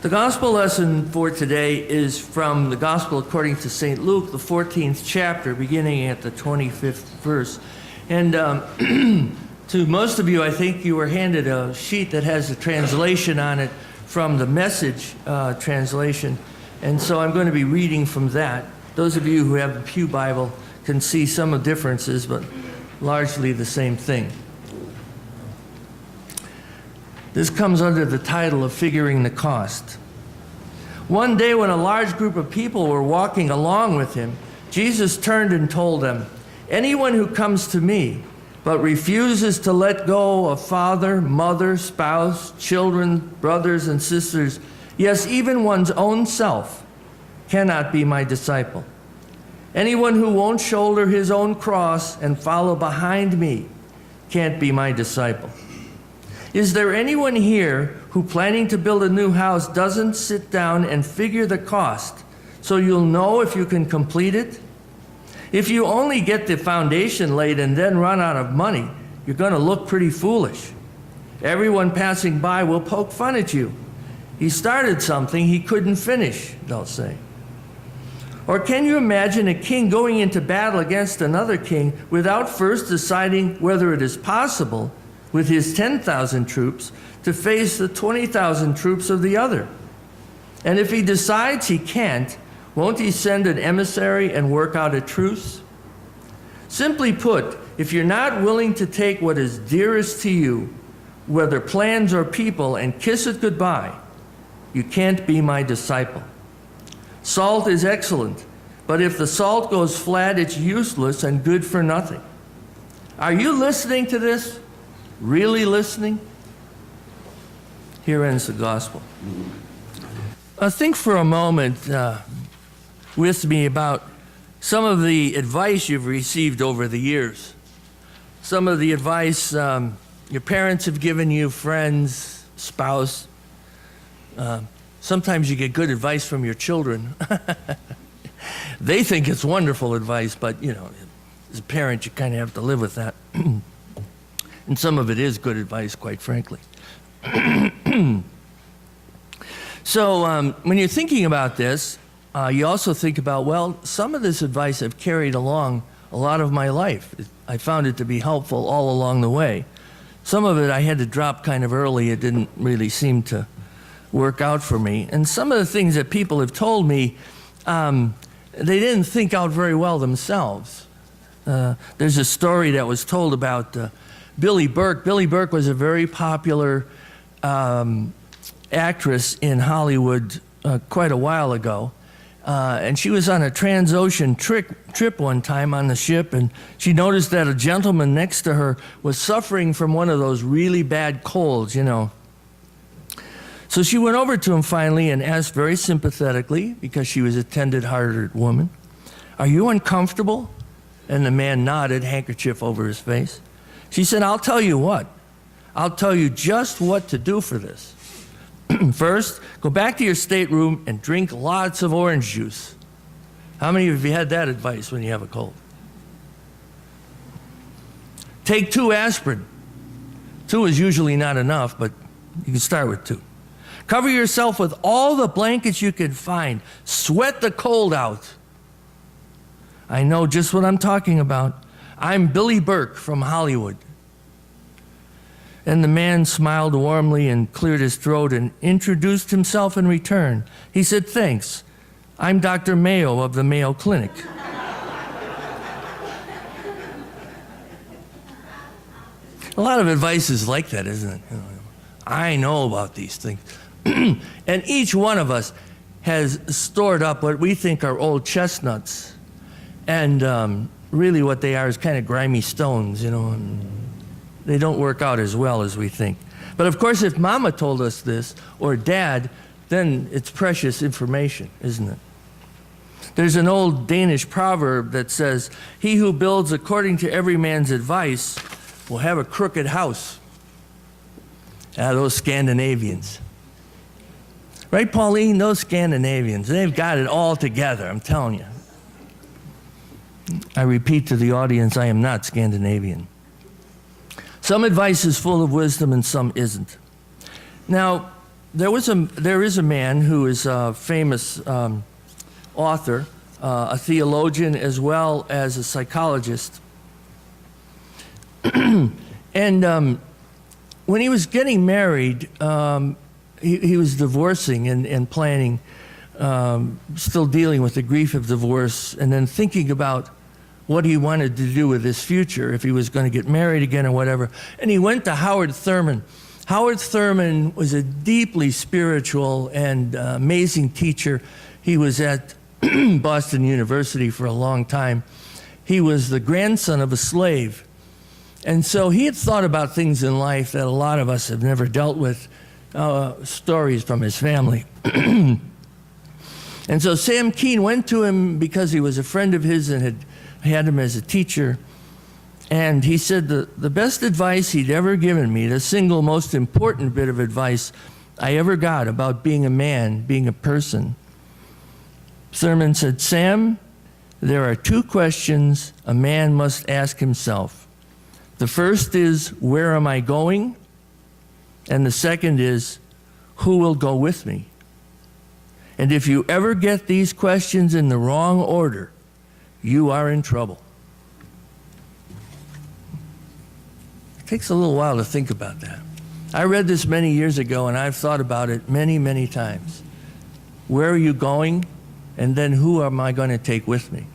The gospel lesson for today is from the gospel according to St. Luke, the 14th chapter, beginning at the 25th verse. And to most of you, I think you were handed a sheet that has a translation on it from the Message translation. And so I'm going to be reading from that. Those of you who have the Pew Bible can see some of the differences, but largely the same thing. This comes under the title of Figuring the Cost. One day when a large group of people were walking along with him, Jesus turned and told them, "Anyone who comes to me but refuses to let go of father, mother, spouse, children, brothers and sisters, yes, even one's own self, cannot be my disciple. Anyone who won't shoulder his own cross and follow behind me can't be my disciple. Is there anyone here who, planning to build a new house, doesn't sit down and figure the cost so you'll know if you can complete it? If you only get the foundation laid and then run out of money, you're going to look pretty foolish. Everyone passing by will poke fun at you. He started something he couldn't finish, they'll say. Or can you imagine a king going into battle against another king without first deciding whether it is possible with his 10,000 troops to face the 20,000 troops of the other? And if he decides he can't, won't he send an emissary and work out a truce? Simply put, if you're not willing to take what is dearest to you, whether plans or people, and kiss it goodbye, you can't be my disciple. Salt is excellent, but if the salt goes flat, it's useless and good for nothing." Are you listening to this? Really listening? Here ends the gospel. Think for a moment with me about some of the advice you've received over the years. Some of the advice your parents have given you, friends, spouse. Sometimes you get good advice from your children. They think it's wonderful advice, but you know, as a parent, you kind of have to live with that. And some of it is good advice, quite frankly. So when you're thinking about this, you also think about, well, some of this advice I've carried along a lot of my life. I found it to be helpful all along the way. Some of it I had to drop kind of early. It didn't really seem to work out for me. And some of the things that people have told me, they didn't think out very well themselves. There's a story that was told about Billie Burke. Billie Burke was a very popular actress in Hollywood quite a while ago. And she was on a Transocean trip one time on the ship, and she noticed that a gentleman next to her was suffering from one of those really bad colds, you know. So she went over to him finally and asked very sympathetically, because she was a tender-hearted woman, "Are you uncomfortable?" And the man nodded, handkerchief over his face. She said, "I'll tell you what. I'll tell you just what to do for this. First, go back to your stateroom and drink lots of orange juice." How many of you had that advice when you have a cold? "Take 2 aspirin. 2 is usually not enough, but you can start with 2. Cover yourself with all the blankets you can find. Sweat the cold out." I know just what I'm talking about. I'm Billie Burke from Hollywood. And the man smiled warmly and cleared his throat and introduced himself in return. He said, "Thanks. I'm Dr. Mayo of the Mayo Clinic." A lot of advice is like that, isn't it? You know, I know about these things. And each one of us has stored up what we think are old chestnuts. And really what they are is kind of grimy stones, you know. And they don't work out as well as we think. But of course, if Mama told us this, or Dad, then it's precious information, isn't it? There's an old Danish proverb that says, "He who builds according to every man's advice will have a crooked house." Those Scandinavians. Right, Pauline? Those Scandinavians, they've got it all together, I'm telling you. I repeat to the audience, I am not Scandinavian. Some advice is full of wisdom and some isn't. Now, there is a man who is a famous author, a theologian, as well as a psychologist. And when he was getting married, he was divorcing and planning, still dealing with the grief of divorce, and then thinking about what he wanted to do with his future, if he was going to get married again or whatever. And he went to Howard Thurman. Howard Thurman was a deeply spiritual and amazing teacher. He was at Boston University for a long time. He was the grandson of a slave. And so he had thought about things in life that a lot of us have never dealt with, stories from his family. And so Sam Keen went to him because he was a friend of his and had him as a teacher. And he said the best advice he'd ever given me, the single most important bit of advice I ever got about being a man, being a person. Thurman said, Sam, there are two questions a man must ask himself. The first is, where am I going? And the second is, who will go with me? And if you ever get these questions in the wrong order, you are in trouble. It takes a little while to think about that. I read this many years ago, and I've thought about it many, many times. Where are you going? And then who am I going to take with me?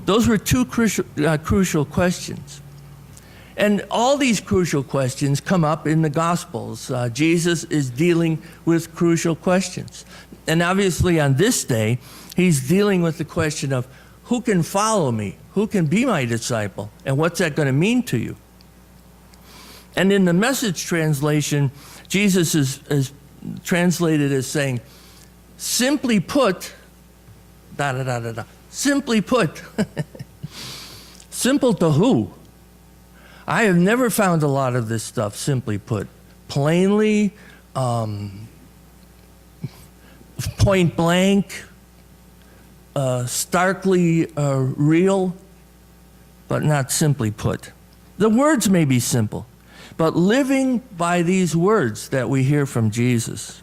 Those were two crucial questions. And all these crucial questions come up in the Gospels. Jesus is dealing with crucial questions. And obviously on this day, he's dealing with the question of who can follow me? Who can be my disciple? And what's that going to mean to you? And in the Message translation, Jesus is translated as saying, simply put, simply put. Simple to who? I have never found a lot of this stuff simply put. Plainly, point blank, starkly real, but not simply put. The words may be simple, but living by these words that we hear from Jesus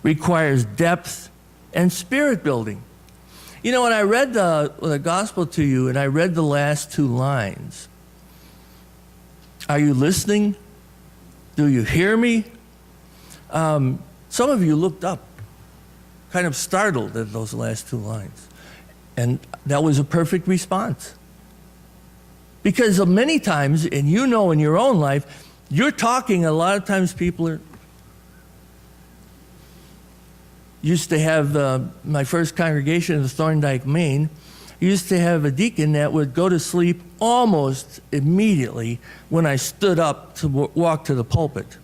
requires depth and spirit building. You know, when I read the gospel to you and I read the last two lines, are you listening? Do you hear me? Some of you looked up, kind of startled at those last two lines. And that was a perfect response. Because of many times, and you know in your own life, you're talking, a lot of times people are. Used to have my first congregation in Thorndike, Maine, used to have a deacon that would go to sleep almost immediately when I stood up to walk to the pulpit.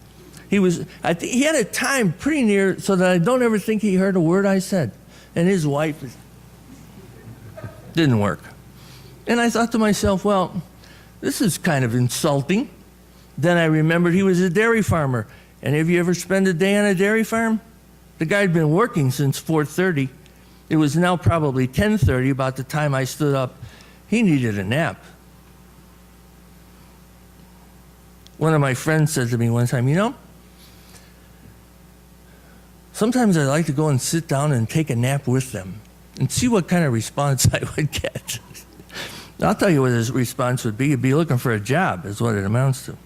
He had a time pretty near so that I don't ever think he heard a word I said. And his wife didn't work. And I thought to myself, well, this is kind of insulting. Then I remembered he was a dairy farmer. And have you ever spent a day on a dairy farm? The guy had been working since 4:30. It was now probably 10:30 about the time I stood up. He needed a nap. One of my friends said to me one time, you know, sometimes I like to go and sit down and take a nap with them and see what kind of response I would get. I'll tell you what his response would be. He'd be looking for a job, is what it amounts to.